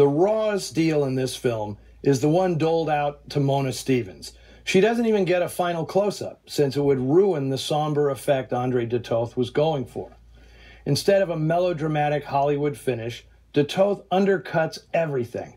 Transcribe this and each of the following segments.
The rawest deal in this film is the one doled out to Mona Stevens. She doesn't even get a final close-up, since it would ruin the somber effect André de Toth was going for. Instead of a melodramatic Hollywood finish, de Toth undercuts everything.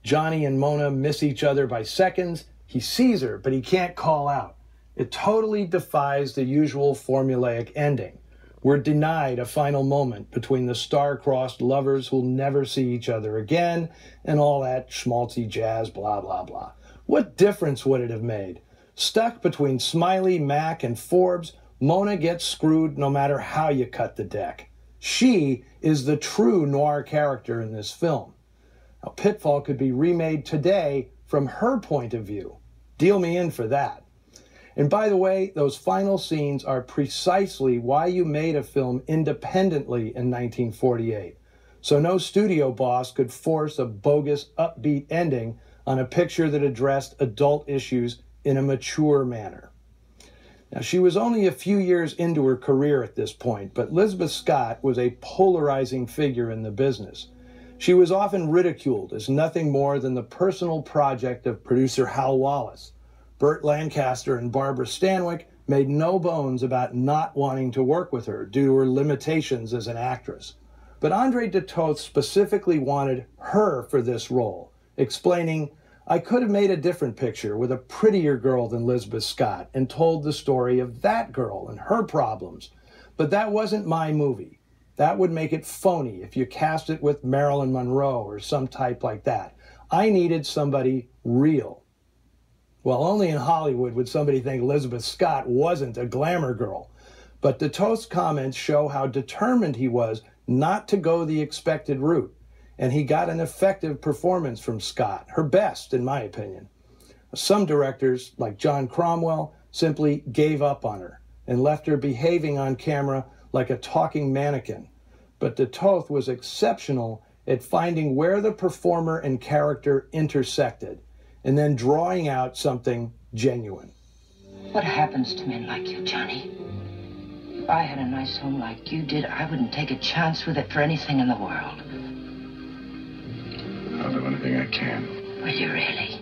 Johnny and Mona miss each other by seconds. He sees her, but he can't call out. It totally defies the usual formulaic ending. We're denied a final moment between the star-crossed lovers who'll never see each other again, and all that schmaltzy jazz, blah, blah, blah. What difference would it have made? Stuck between Smiley, Mac, and Forbes, Mona gets screwed no matter how you cut the deck. She is the true noir character in this film. Now, Pitfall could be remade today from her point of view. Deal me in for that. And by the way, those final scenes are precisely why you made a film independently in 1948. So no studio boss could force a bogus, upbeat ending on a picture that addressed adult issues in a mature manner. Now, she was only a few years into her career at this point, but Lisbeth Scott was a polarizing figure in the business. She was often ridiculed as nothing more than the personal project of producer Hal Wallace. Burt Lancaster and Barbara Stanwyck made no bones about not wanting to work with her due to her limitations as an actress. But André de Toth specifically wanted her for this role, explaining, "I could have made a different picture with a prettier girl than Lisbeth Scott and told the story of that girl and her problems. But that wasn't my movie. That would make it phony if you cast it with Marilyn Monroe or some type like that. I needed somebody real." Well, only in Hollywood would somebody think Lisbeth Scott wasn't a glamour girl. But de Toth's comments show how determined he was not to go the expected route. And he got an effective performance from Scott, her best, in my opinion. Some directors, like John Cromwell, simply gave up on her and left her behaving on camera like a talking mannequin. But de Toth was exceptional at finding where the performer and character intersected, and then drawing out something genuine. What happens to men like you, Johnny? If I had a nice home like you did, I wouldn't take a chance with it for anything in the world. I'll do anything I can. Will you really?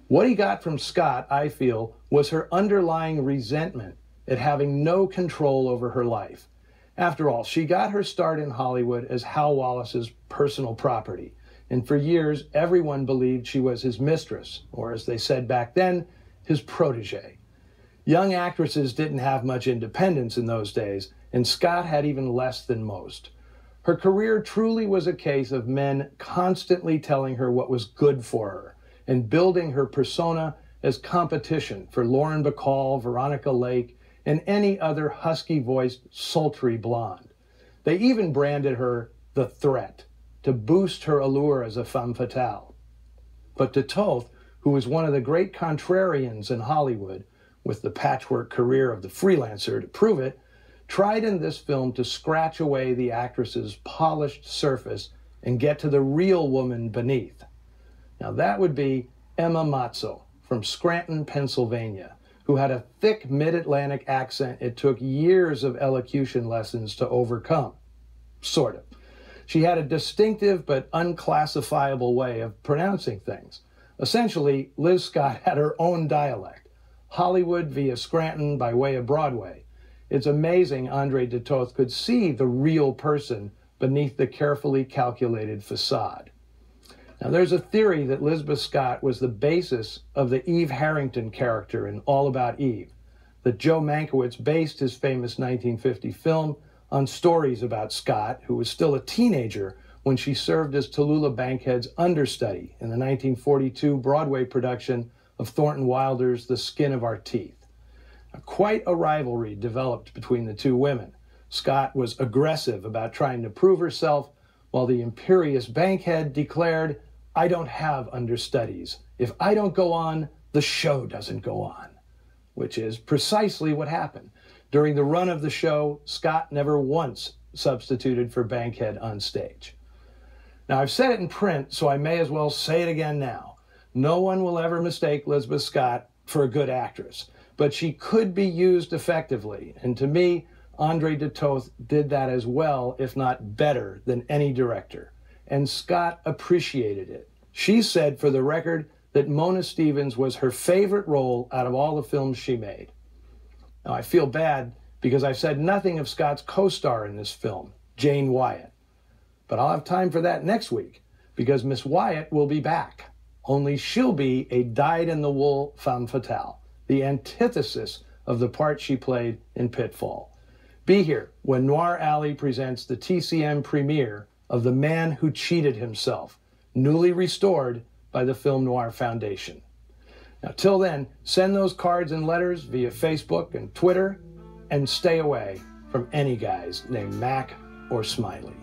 What he got from Scott, I feel, was her underlying resentment at having no control over her life. After all, she got her start in Hollywood as Hal Wallace's personal property. And for years, everyone believed she was his mistress, or as they said back then, his protege. Young actresses didn't have much independence in those days, and Scott had even less than most. Her career truly was a case of men constantly telling her what was good for her, and building her persona as competition for Lauren Bacall, Veronica Lake, and any other husky-voiced, sultry blonde. They even branded her the Threat, to boost her allure as a femme fatale. But de Toth, who was one of the great contrarians in Hollywood, with the patchwork career of the freelancer to prove it, tried in this film to scratch away the actress's polished surface and get to the real woman beneath. Now that would be Emma Mazzo from Scranton, Pennsylvania, who had a thick mid-Atlantic accent it took years of elocution lessons to overcome. Sort of. She had a distinctive but unclassifiable way of pronouncing things. Essentially, Liz Scott had her own dialect. Hollywood via Scranton by way of Broadway. It's amazing André de Toth could see the real person beneath the carefully calculated facade. Now, there's a theory that Lisbeth Scott was the basis of the Eve Harrington character in All About Eve, that Joe Mankiewicz based his famous 1950 film on stories about Scott, who was still a teenager when she served as Tallulah Bankhead's understudy in the 1942 Broadway production of Thornton Wilder's The Skin of Our Teeth. Quite a rivalry developed between the two women. Scott was aggressive about trying to prove herself, while the imperious Bankhead declared, "I don't have understudies. If I don't go on, the show doesn't go on," which is precisely what happened. During the run of the show, Scott never once substituted for Bankhead on stage. Now, I've said it in print, so I may as well say it again now. No one will ever mistake Lisbeth Scott for a good actress, but she could be used effectively, and to me, André de Toth did that as well, if not better, than any director. and Scott appreciated it. She said for the record that Mona Stevens was her favorite role out of all the films she made. Now, I feel bad because I've said nothing of Scott's co-star in this film, Jane Wyatt. But I'll have time for that next week because Miss Wyatt will be back. Only she'll be a dyed-in-the-wool femme fatale, the antithesis of the part she played in Pitfall. Be here when Noir Alley presents the TCM premiere of The Man Who Cheated Himself, newly restored by the Film Noir Foundation. Now, till then, send those cards and letters via Facebook and Twitter, and stay away from any guys named Mac or Smiley.